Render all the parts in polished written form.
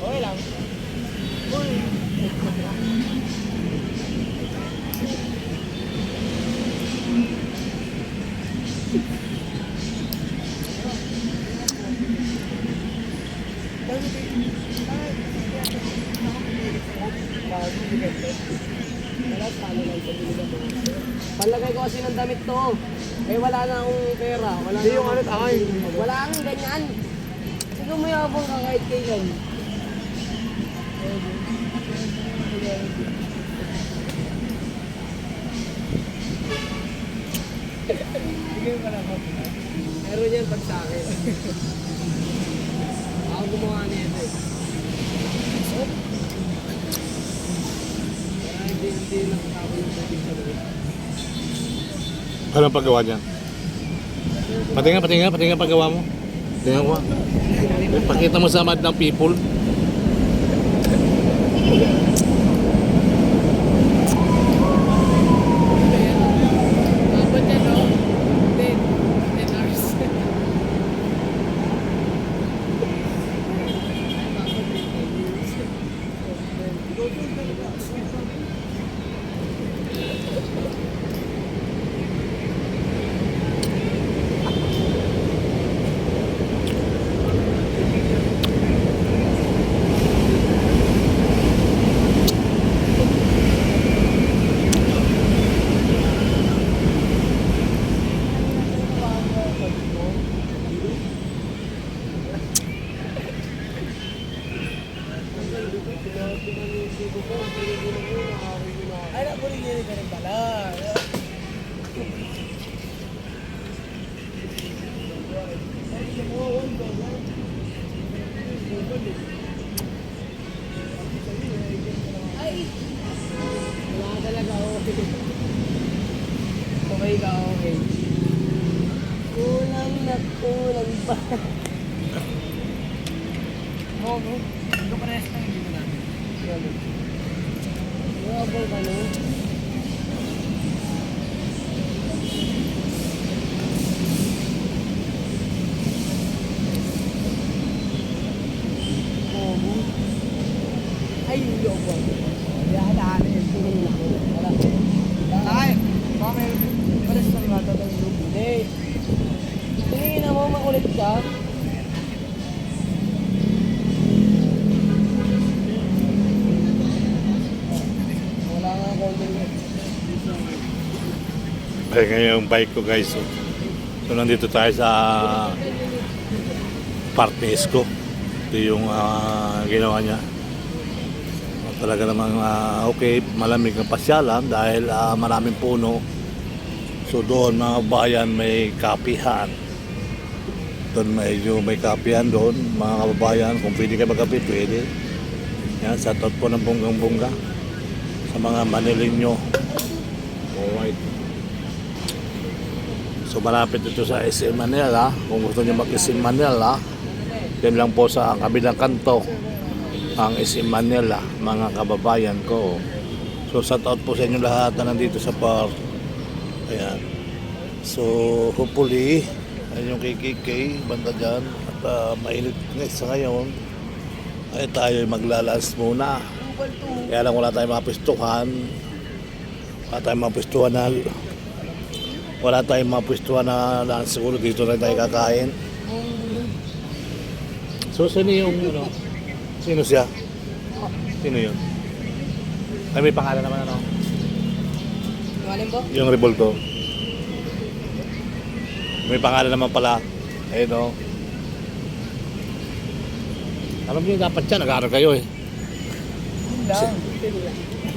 Okay lang. Palagay ko kasi ng damit to. Eh wala na akong pera. Wala Hindi na yung ano, takay. Wala kang ganyan. Siguro may abang ka kahit kailan. Bigyan ko lang ako. Meron yan pag sa akin. Ako gumawa niya ito eh. Kaya hindi nakakabot yung dating sa loob. Anong paggawa niyan? Patingin paggawa mo. Tingnan ko. Pakita mo sa mad ng people. Dapat yan no? 10 hours. Ay, nabuligyan ka rin pala. Ay! Wala talaga okay. Okay ka okay. Kulang na kulang pa. Oo, bro. Ito pa rest ng dito namin. Abang ka no? Ay, hindi ako. Kaya daanin. Wala. Ay, baka may rest ng bata ng group. Hindi. Tingin mo makulit ka. Wala nga konting. Ay, ngayon yung bike ko guys. So nandito tayo sa partners ko. Ito yung ginawa niya. Talaga namang okay, malamig ng pasyalan dahil maraming puno. So doon mga bayan may kapihan. Doon medyo may kapihan doon mga kababayan. Kung pwede kayo magkape, pwede. Yan, sa tot po ng bonggang-bongga sa mga Manileño. Alright. So malapit ito sa SM Manila. Kung gusto niyo mag-SM Manila, yan lang po sa kabilang kanto ang SM Manila, mga kababayan ko. So shout out po sa inyo lahat na nandito sa park. Ayan. So hopefully ayun yung KKK banda dyan at mainit sa ngayon ay tayo maglalans muna. Kaya lang wala tayong mapistuhan. Wala tayong mapistuhan na siguro dito na tayo kakain. So sino yung ano? Sino siya? Sino yun? Ay may pangalan naman ano? Alin po? Yung Revolto. May pangalan naman pala. Ayun o. Alam niyo dapat siya, nag-aaral kayo eh.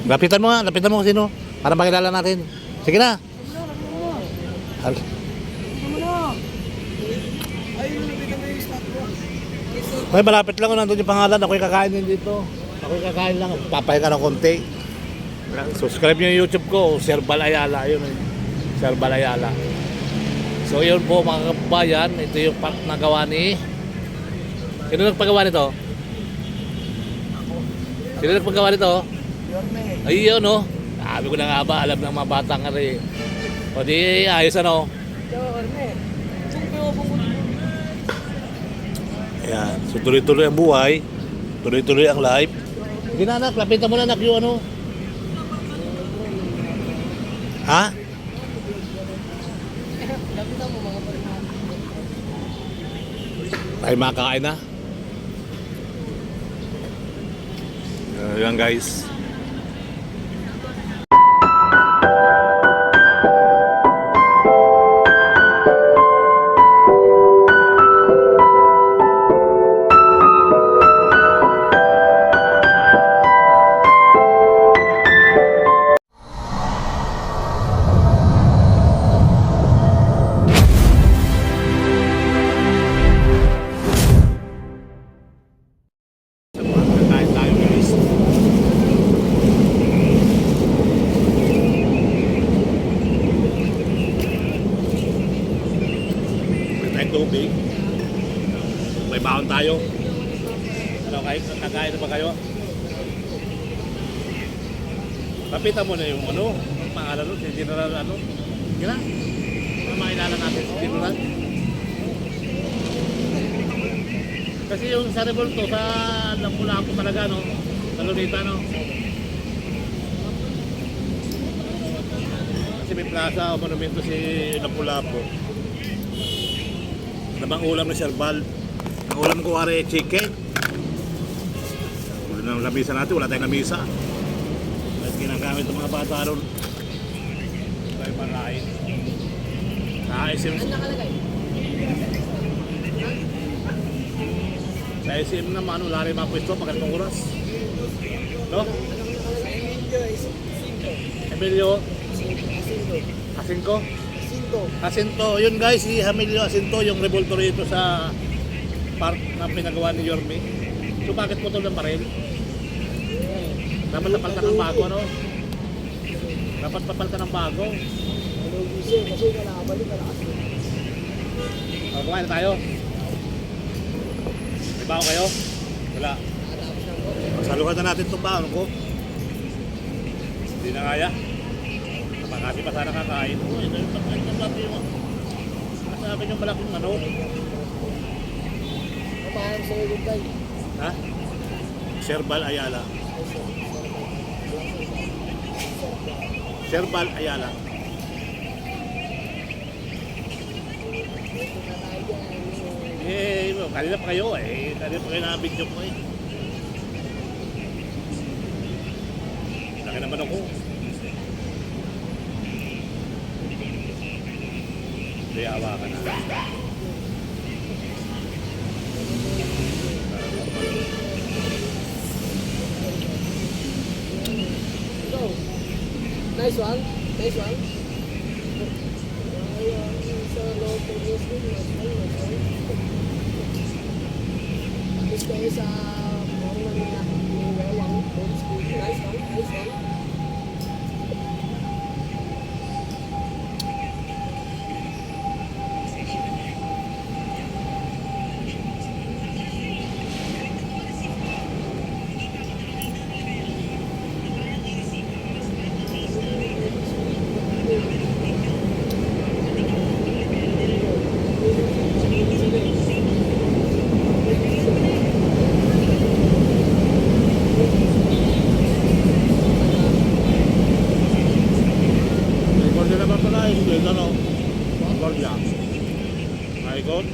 Lapitan mo kung sino. Para makilala natin. Sige na. Okay, malapit lang. Nandun yung pangalan. Ako'y kakain din dito. Ako'y kakain lang. Papahinga ng konti. Subscribe nyo yung YouTube ko. Sir Bal Ayala. Yun eh. Sir Bal Ayala. So yun po mga kabayan. Ito yung part na gawa ni... Sino nagpagawa nito? Sino nagpagawa nito? Yorme. Ayun no. Sabi ko na nga ba. Alam ng mga batang ka rin. O di ayos ano. Yorme. Ayan. So tuloy-tuloy ang buhay. Tuloy-tuloy ang life. Sige na anak. Lapitan mo na anak yung ano. Ha? Tayo makakain na. Ayan guys. Kain tayo guys. May tayong tubig. May baon tayo. Ano kayo? Kakain na ba kayo? Papitan mo na yung ano, ang pangalan nun, si General ano. Gila? Ano makilala natin si General? Kasi yung sa Revolto, sa Lapu-Lapu talaga, no? Sa Lunita, no? Kasi may plaza o monumento si Lapu-Lapu. Nabang ulam na Serbal. Ang ulam ko ari chicken. Wala na lamisa natin, wala tayong lamisa. At ginagamit ng mga bata ron. Tayo marain. SM. Ano nakalagay? Sa SM naman, wala rin mga pwesto pag ganitong oras. No? Emilio Jacinto. Jacinto. Yun guys, si Emilio Jacinto, yung revolto rito sa park na pinagawa ni Yorme. So bakit putol ng baril? Dapat napalta ng bago, ano? Dapat papalta ng bago. Kasi nakabalik ka na kasi. Kumain na tayo. May baon kayo? Wala. Saluhan na natin itong baon ko. Hindi na kaya. Napakasi pa sana kakain. Ito yung sabi mo. Sabi yung malaking ano. Papahan sa'yo din tayo. Ha? Serbal Ayala. Serbal Ayala. Kanina pa kayo eh. Kanina pa kayo na-video ko eh. Laki naman ako. Hindi, awa ka na. Go. Nice one. Nice one. Sa loob ng wrestling, nice one. Tapos kayo sa mga niwewang bonus ko. Nice one. Nice one. Record na naman pala eh. Ito no. Record lang. Record.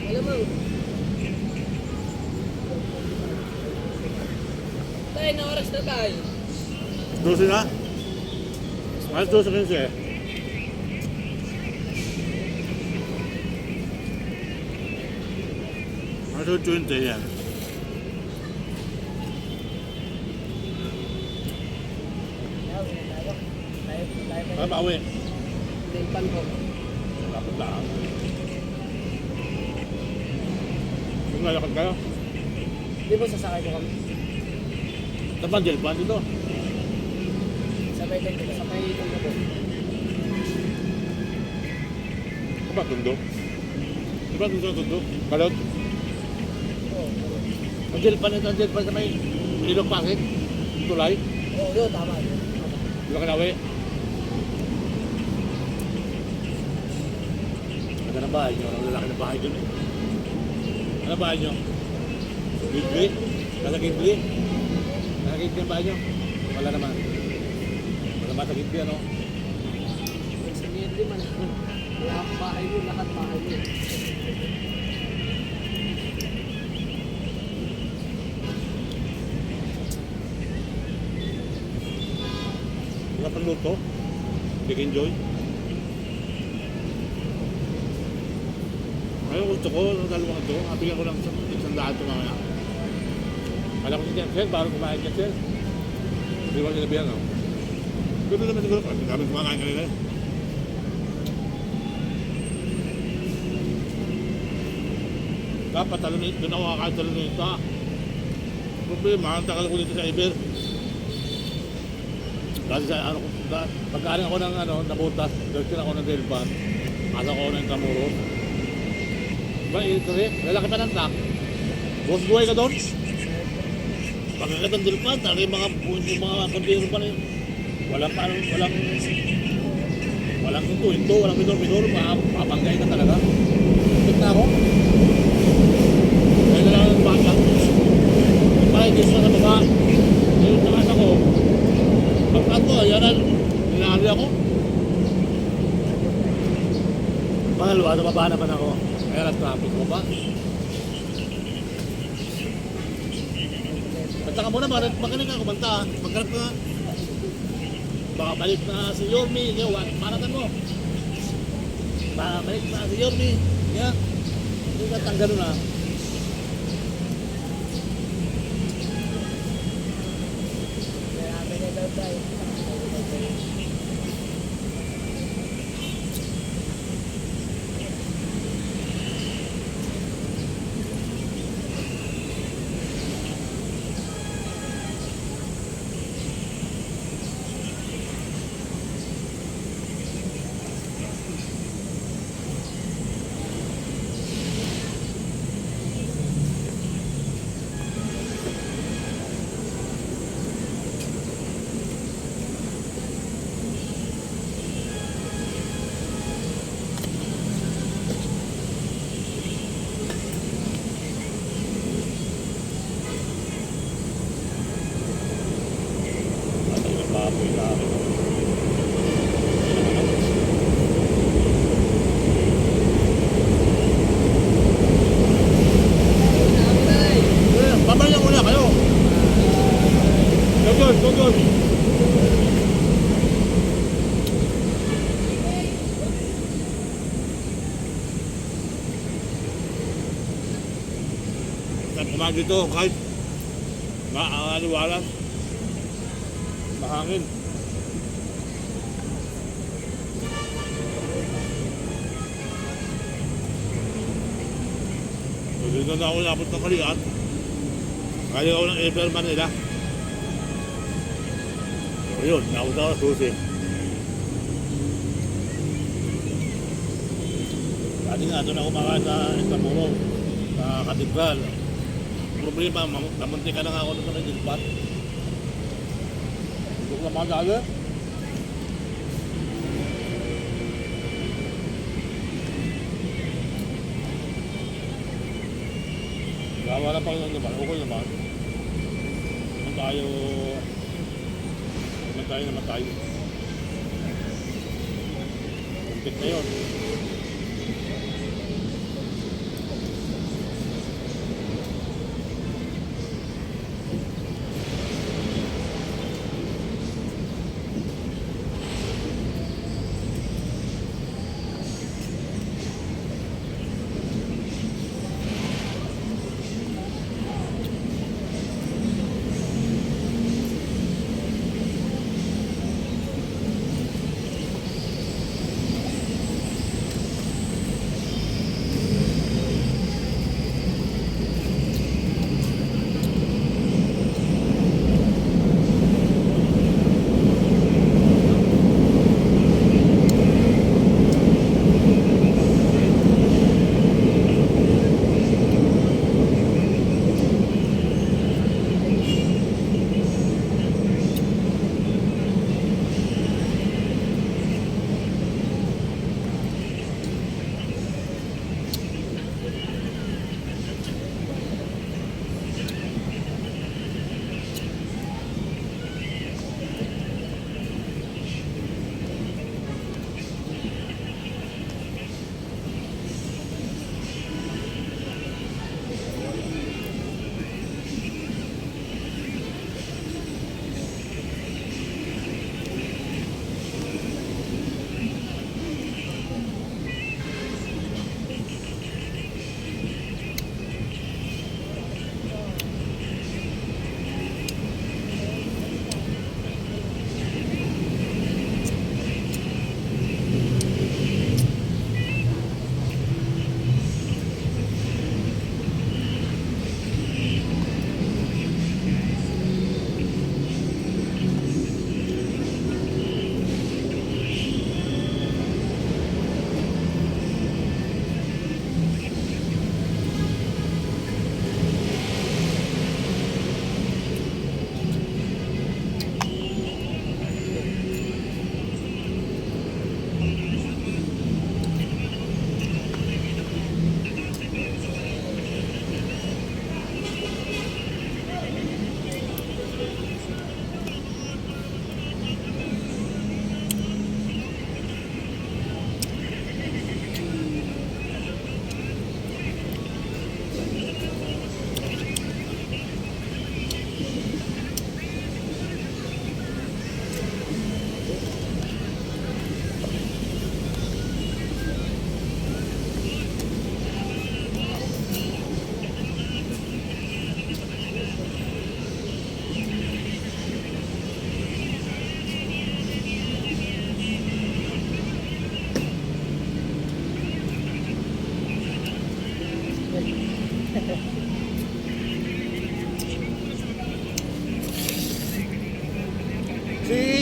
Malamang. Tayo na oras na tayo. 12 na? Alas 12 rin siya eh. Kaso 20 yan. Para pauwi. Dilpan po. Dapat lang. Kung lalakad kayo, Hindi po sasakay po kami. dapat Jelpan dito. Sabay din po. Sabay din po. Diba tundo? Diba tundo? Kalot? Oo. Ang Jelpan ito, ang Jelpan sa may Ilog Pasig. Tulay. Oo, yun. Tama. Tama. Di ba kanawi? Ano na bahay nyo? Ang lalaki na bahay dun eh. Ano bahay nyo? Gibli? Nasa Gibli? Nasa Gibli ang bahay nyo? Wala naman. Wala naman sa Gibli ano? Sabihin din man. Lahat bahay mo. Lahat bahay mo. Wala pang luto? Big enjoy? Ngayon gusto ko, ng dalawang ito, bigyan ko lang isang daan ito mamaya. Kala ko si Jensen, bago kumain Jensen. Hindi ko sinabihan, no? Ganoon naman siguro, kasi kami kumakain kanina eh. Dapat talunit, doon ako kakain talunita. Problema, ang takal ko dito sa Iber. Kasi sa ano, pagkaaling ako ng ano, nabutas, dirtin ako ng Delpan, pasok ako ng Camuros. Ba, ito rin, lalaki pa ng truck. Boss buhay ka doon? Pagkakat ng Delpan, talaga yung mga kontero pa na yun. Walang hinto, walang minor, mapapanggay ka talaga. Ikot na ako. Kaya na lang ng bata. Pakikis na sa baba. Yung takas ako. Pagkat ko, yan ninahali ako. Pangalawa, nababa naman ako. Kaya nag-traffic ko ba? Basta ka muna, magaling ka kumanta. Magkarap ka. Baka balik na si Yormi. Maratan mo. Baka balik na si Yormi. Yan. Hindi ka tanggalo na. Marami na daw tayo. Baboy na ako. Babalik muna kayo. Gagod. Saan kumain dito kahit maaliwalas. Mahangin. So, dito na ako napot ng Kalian. Kaya ako ng Ever Manila. Ayun, nakot ako susi. Dati nga, doon ako makain sa Estamuro, sa Katedral. Problema, namunti ka na nga ako sa may Dilpan. Hindi ko na magala. Gawa na pang naman, okay naman. Namatay. Kuntik na yun.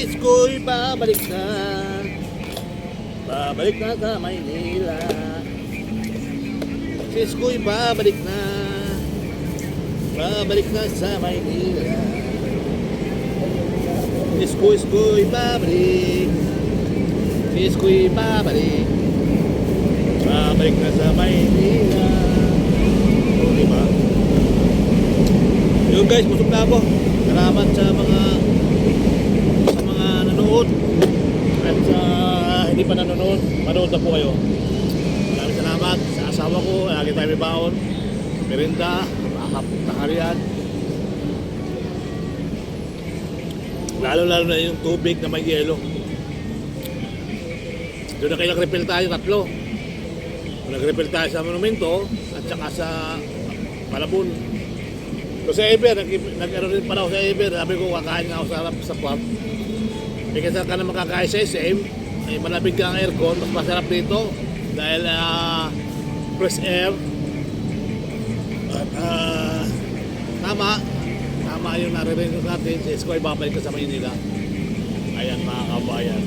Isko'y babalik na. Babalik na sa Maynila. Si Isko'y babalik na. Babalik na sa Maynila. Isko'y babalik. Si Isko'y babalik. Babalik na sa Maynila. O, diba? Yun guys, busog na ako. Salamat sa mga nanonood. At sa hindi pa nanonood, manood na po kayo. Maraming salamat sa asawa ko. Lagi tayo may baon. Merinda, tanghalian. Lalo na yung tubig na may yelo. Doon na kayo nag-refill tayo, 3. Nag-refill tayo sa monumento at saka sa Malabon. So sa Eber, nag-aro rin pala ako sa Eber. Sabi ko, kakain nga ako sa pub. E kasi ka na makakain sa SM, ay malamig ka ang aircon, mas masarap dito. Dahil fresh air. At tama yung naririnig natin. Si Isko ay babalik ka sa Maynila. Ayan mga kabayan.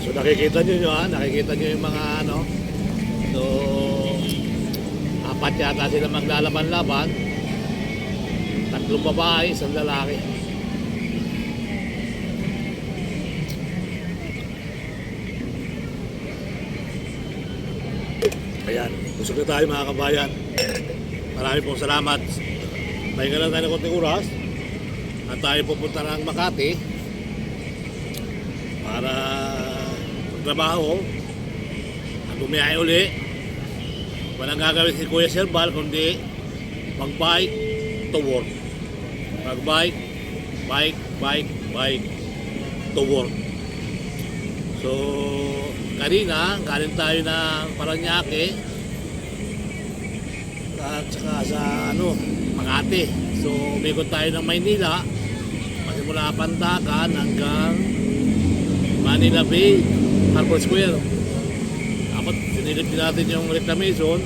So nakikita nyo yung mga so 4 yata sila maglalaban-laban, 3 babae, 1 lalaki. Ayan, busog na tayo mga kabayan. Marami pong salamat. Pahinga lang tayo ng konting oras at tayo pupunta ng Makati para trabaho at bumiyahe uli. Walang gagawin si Kuya Serbal kundi mag-bike to work. Mag-bike, bike to work. So kanina galing tayo ng Paranaque at saka sa Makati. So umikot tayo ng Maynila mula Pandacan hanggang Manila Bay, Harbor Square. Tapos sinilip din natin yung reclamation.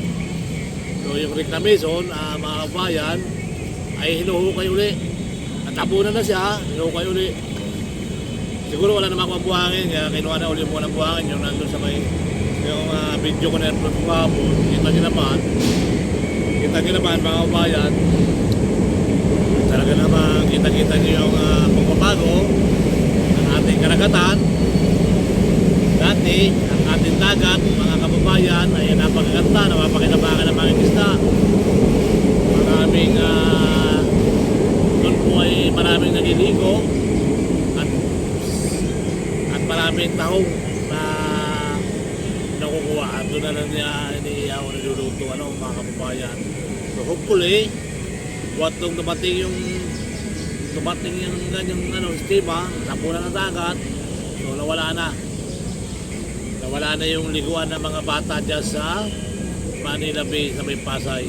So yung reclamation, mga kabayan, ay hinuhukay uli. Natabunan na siya, hinuhukay uli. Siguro wala namang buhangin, kaya kinuha na uli mo ng buhangin yung nandun sa may yung video ko na yung kahapon. Kita nyo naman mga kabayan. Talaga naman kita nyo yung pagpapago ng ating karagatan. Dati, ang ating dagat, mga kababayan, ay napakaganda, napapakinabangan ng mga isda. Maraming, doon po ay maraming naliligo at maraming tahong na nakukuha. At doon na lang niya iniiyaw na niluluto, mga kababayan. So hopefully, nung dumating yung ganyang estima, tapunan ng dagat, so nawala na yung liguan ng mga bata dyan sa Manila Bay sa may Pasay.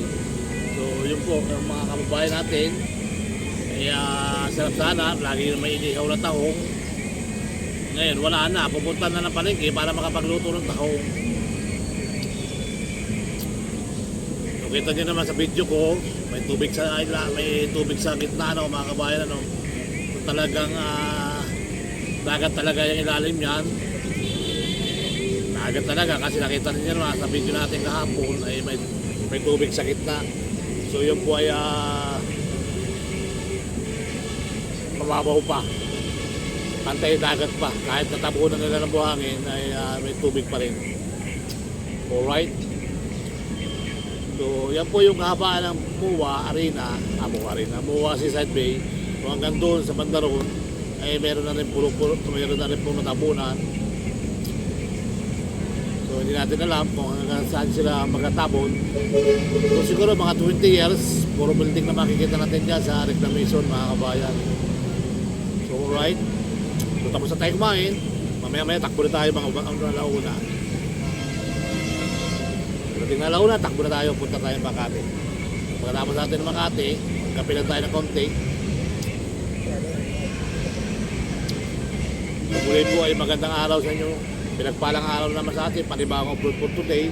So yun po ang mga kababayan natin, kaya sarap sana, lagi may inihaw na tahong. Ngayon wala na, pupunta na ng palengke para makapagluto ng tahong. So kita nyo naman sa video ko, may tubig sa gitna mga kabayan. Talagang dagat talaga yung ilalim yan. Dagat talaga kasi nakita niyo naman sa video natin kahapon ay may tubig sa gitna. So yun po ay mababaw pa. Pantay dagat pa. Kahit natabunan nila ng buhangin ay may tubig pa rin. Alright. So yan po yung kahabaan ng MUA Arena. MUA Seaside Bay. So hanggang doon sa Bandaron ay meron na rin pong natabunan. So hindi natin alam kung hanggang saan sila magtatabon. So siguro mga 20 years, puro building na makikita natin dyan sa reclamation mga kabayan. So alright. So tapos na tayo kumain. Mamaya takbo na tayo mga alauna. Pagdating na alauna, takbo na tayo, punta tayo ng Makati. Pagkatapos natin ng Makati, kape lang tayo ng konti. Muli po ay magandang araw sa inyo. Pinagpalang araw naman sa atin, panibagong upload for today.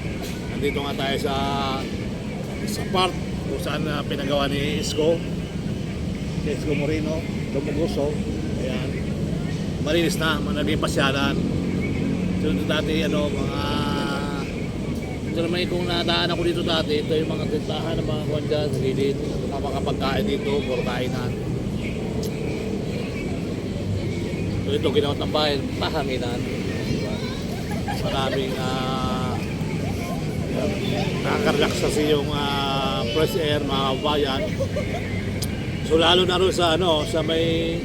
Nandito nga tayo sa park kung saan pinagawa ni Isko. Isko Moreno, Dumuguso. Ayan. Malinis na, naging pasyalan. So dati mga ito naman kung nadaan ako dito dati, ito yung mga tindahan ng mga kuwan dyan sa gilid, mga pagkain dito, puro kainan. So ito ginawat ng bayan, pahanginan. Maraming nakaka-relax kasi yung fresh air, mga kabayan. So lalo na rin sa sa may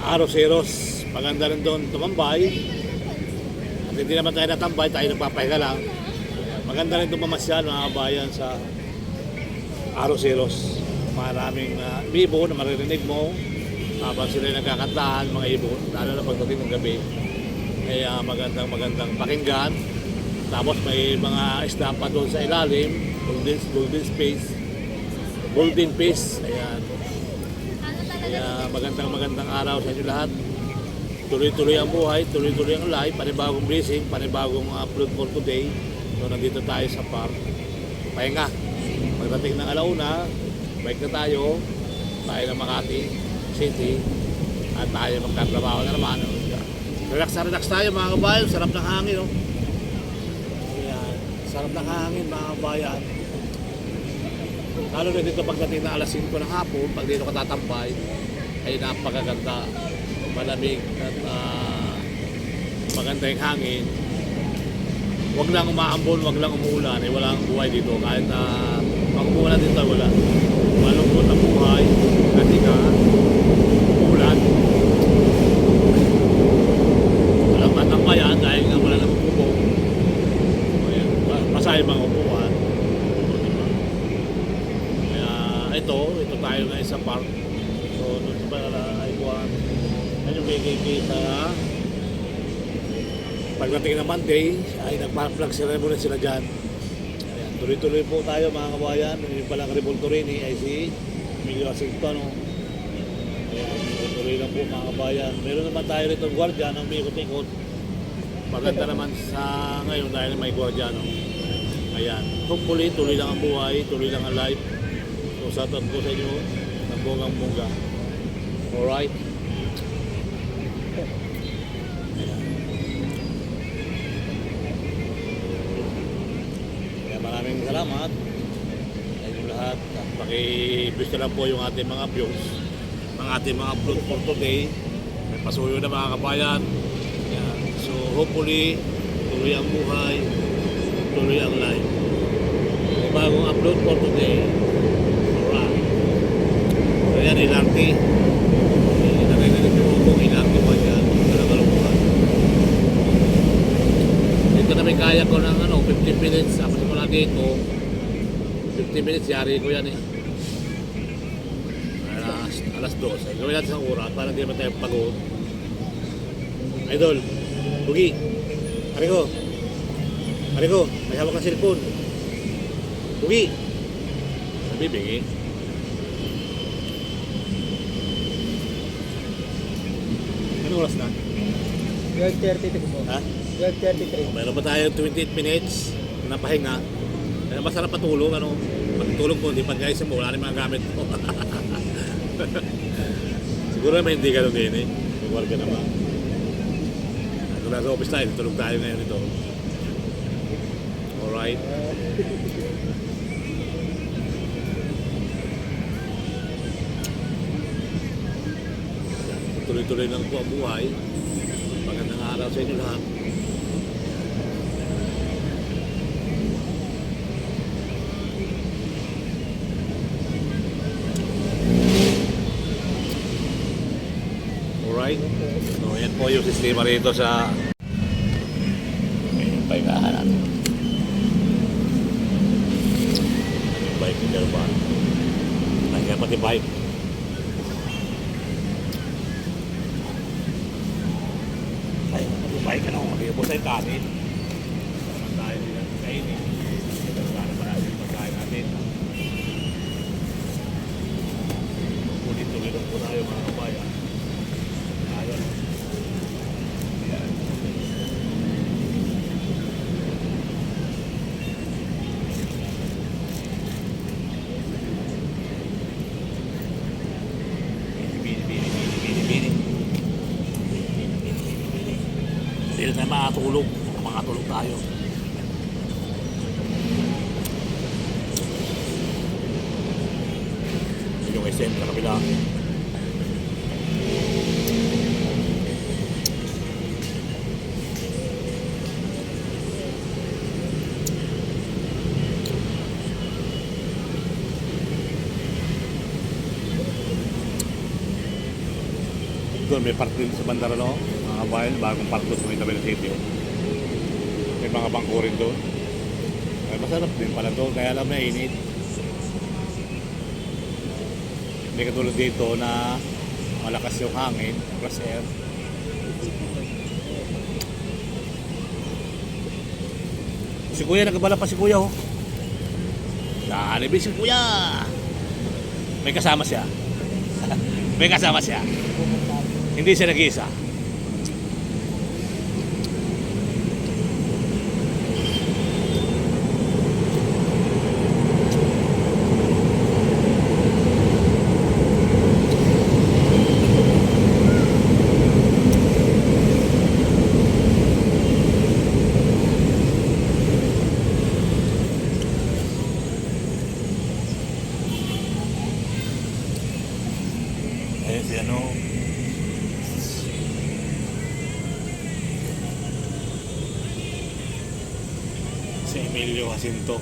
Aroseros, maganda rin doon tumambay. At hindi naman tayo natambay, tayo nagpapahinga lang. Maganda rin pamasyal mga kabayan sa Aroseros. Maraming ibon na maririnig mo habang sila nagkakantahan, mga ibon, lalo na pagdating ng gabi. Kaya magandang pakinggan. Tapos may mga isda pa doon sa ilalim, golden fish. Ayan. Kaya magandang araw sa inyo lahat. Tuloy-tuloy ang buhay, tuloy-tuloy ang life, panibagong blessing, panibagong upload for today. So nandito tayo sa park. Pahinga. Pagdating ng alauna, bike na tayo ng Makati City, at tayo magkatrabaho na naman. Relax tayo mga kabayan, sarap ng hangin. Ayan. Sarap ng hangin mga kabayan. Lalo na dito pagdating na alas 5 ng hapon, pag dito ka tatampay, ay napakaganda. Malamig at maganda yung hangin. Huwag lang umaambon, huwag lang umuulan. Walang buhay dito. Kahit pag umuulan dito, wala. Malungkot ang buhay. Kasi umuulan. Walang matampayan dahil nga wala nang bubong. Masaya mga upuan. Kaya ito tayo na sa park. So, doon sa Palaikuan. Yan yung BKK sa pagdating ng Monday, ay nagpa-flag ceremony sila dyan. Ayan, tuloy-tuloy po tayo mga kabayan. Yung palang Revoltorini ay si Emilio Asington. Ayan, tuloy lang po mga kabayan. Meron naman tayo rito gwardiya ng mikot-ikot. Maganda naman sa ngayon dahil may gwardiya. Ayan, hopefully tuloy lang ang buhay, tuloy lang ang life. So sa tatlo sa inyo, ng bungang-bunga. Alright? Maraming salamat sa inyo lahat. Paki-views na lang po yung ating mga views, ang ating mga upload for today. May pasuyo na mga kabayan. Yan. So hopefully tuloy ang buhay, tuloy ang life. May bagong upload for today. Alright. So yan, ilarti. Narinig mo kung ilarti pa dyan. Kalagalubuhan. Dito na may kaya ko ng 15 minutes. Tapos mula dito 15 minutes, yari ko yan alas 12. Gawin natin sa oras para hindi naman tayo pagod. Idol, Bugi, Ariko, may hawak ng cellphone. Bugi, nabibigay. Anong oras na? 12:33 po. Ha? 12:33. Meron pa tayo 28 minutes na pahinga. Kaya masarap patulog, Pagtulog ko, hindi pag guys mo, wala rin mga gamit mo. Siguro naman hindi ganun din Igual ka naman. Ito na sa office tayo, tulog tayo ngayon ito. Alright. Tuloy-tuloy lang po ang buhay. Magandang araw sa inyo lahat. Alright. So, yan po yung sistema rito sa yung pahingahan natin. Yung bike ni Gerban. Ay, kaya pati bike. Ay, pati bike Hindi po tayo kanin. Tayo nila kainin. Ito na marami pagkain natin. Tuloy-tuloy lang po tayo mga kabayan. matulog. Mga tulog tayo. Yung SM sa kabila. Doon may park din sa bandara, no? Mga kabayan, bagong park doon sa may tabi ng city. May mga bangko rin doon. Ay, masarap din pala doon, kaya alam na init. Hindi katulad dito na malakas yung hangin, fresh air. Si Kuya, nagabala pa si Kuya, oh. Nalibig si Kuya. May kasama siya. May kasama siya. Hindi siya nag-iisa. Ayan si ano. Si Emilio Jacinto.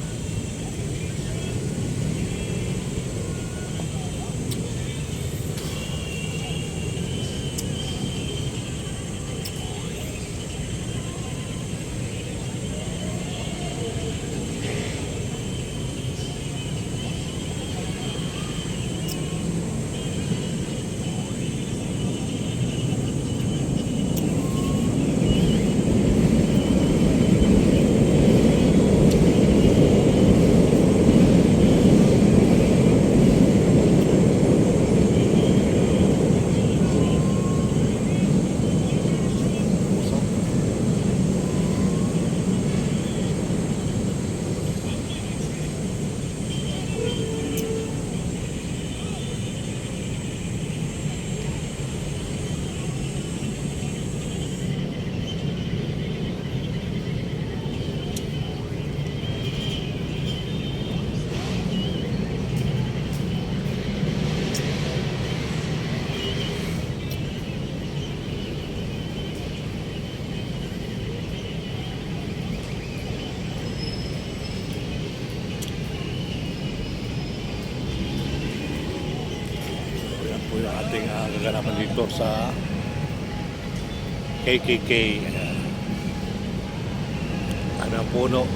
Po yung ating kaganapan dito sa KKK. Ano ang puno?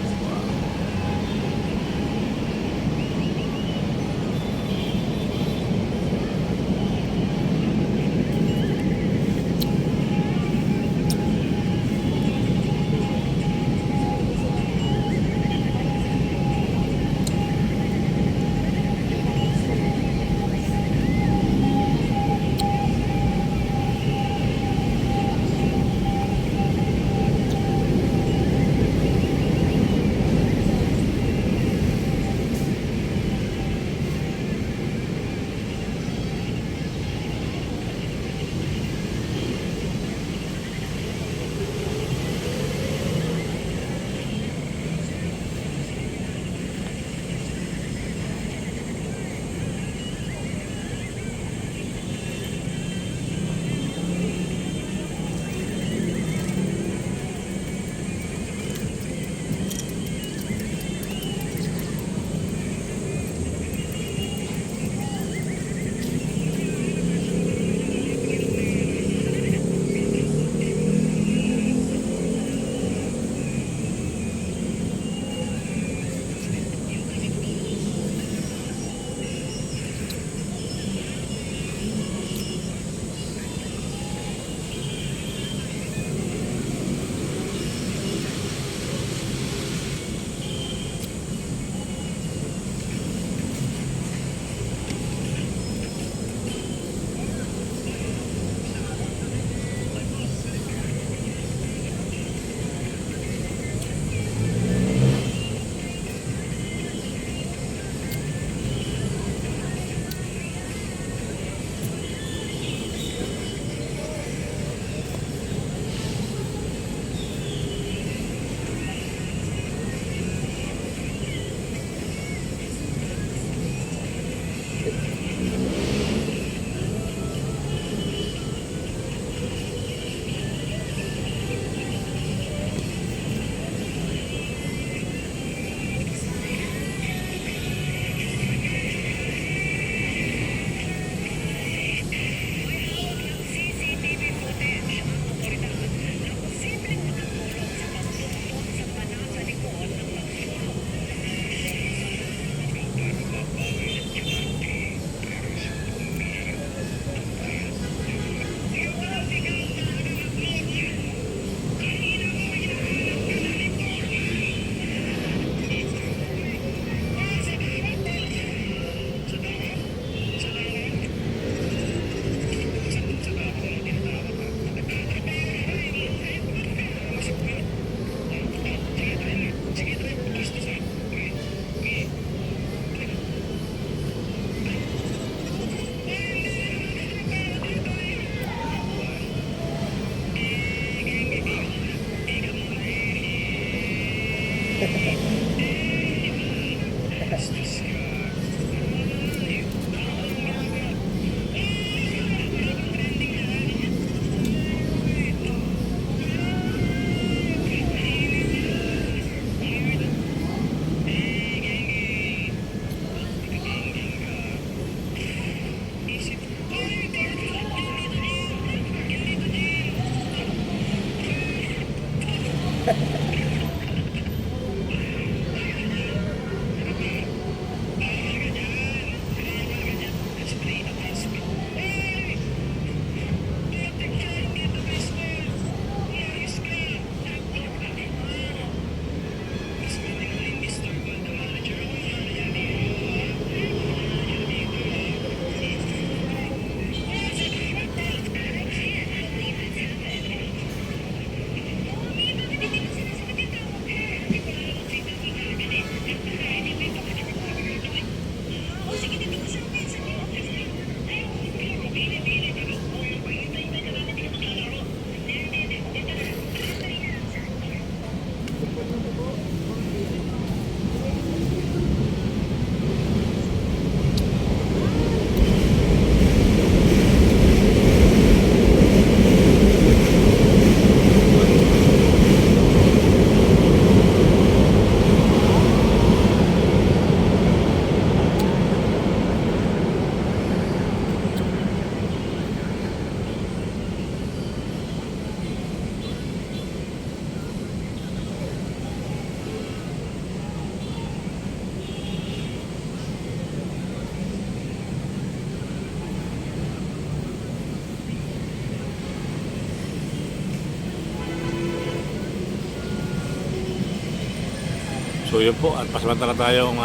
So yun po, at pasamantala tayong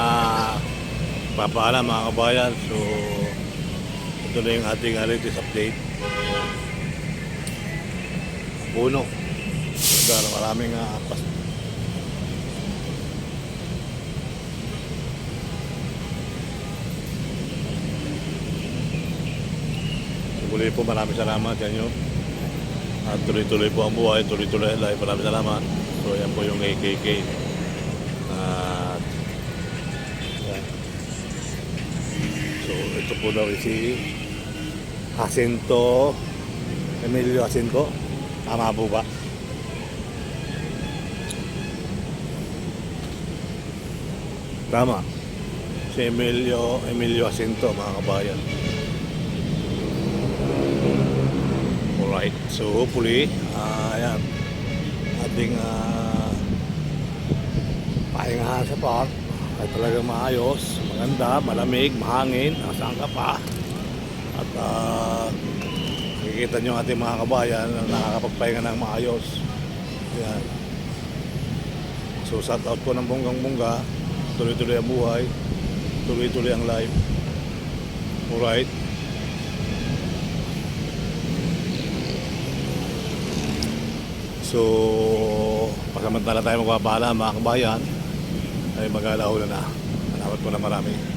papaalam mga kabayan. So ito na yung ating latest update. Puno. Dahil maraming muli po, maraming salamat sa inyo. At tuloy-tuloy po ang buhay, tuloy-tuloy ang life. Maraming salamat. So yan po yung AKK. At yan. So ito po daw si Jacinto, Emilio Jacinto. Tama po ba? Tama. Si Emilio Jacinto, mga kabayan. Alright, so hopefully, ayan, ating pahingahan sa park ay talagang maayos, maganda, malamig, mahangin, nasaan ka pa. At makikita nyo ating mga kabayan na nakakapagpahinga ng maayos. Ayan. So shout out po ng bonggang-bongga, tuloy-tuloy ang buhay, tuloy-tuloy ang life. Alright. So, pasamantala tayo magpapala mga kabayan ay mag-alahula na. Salamat po na marami.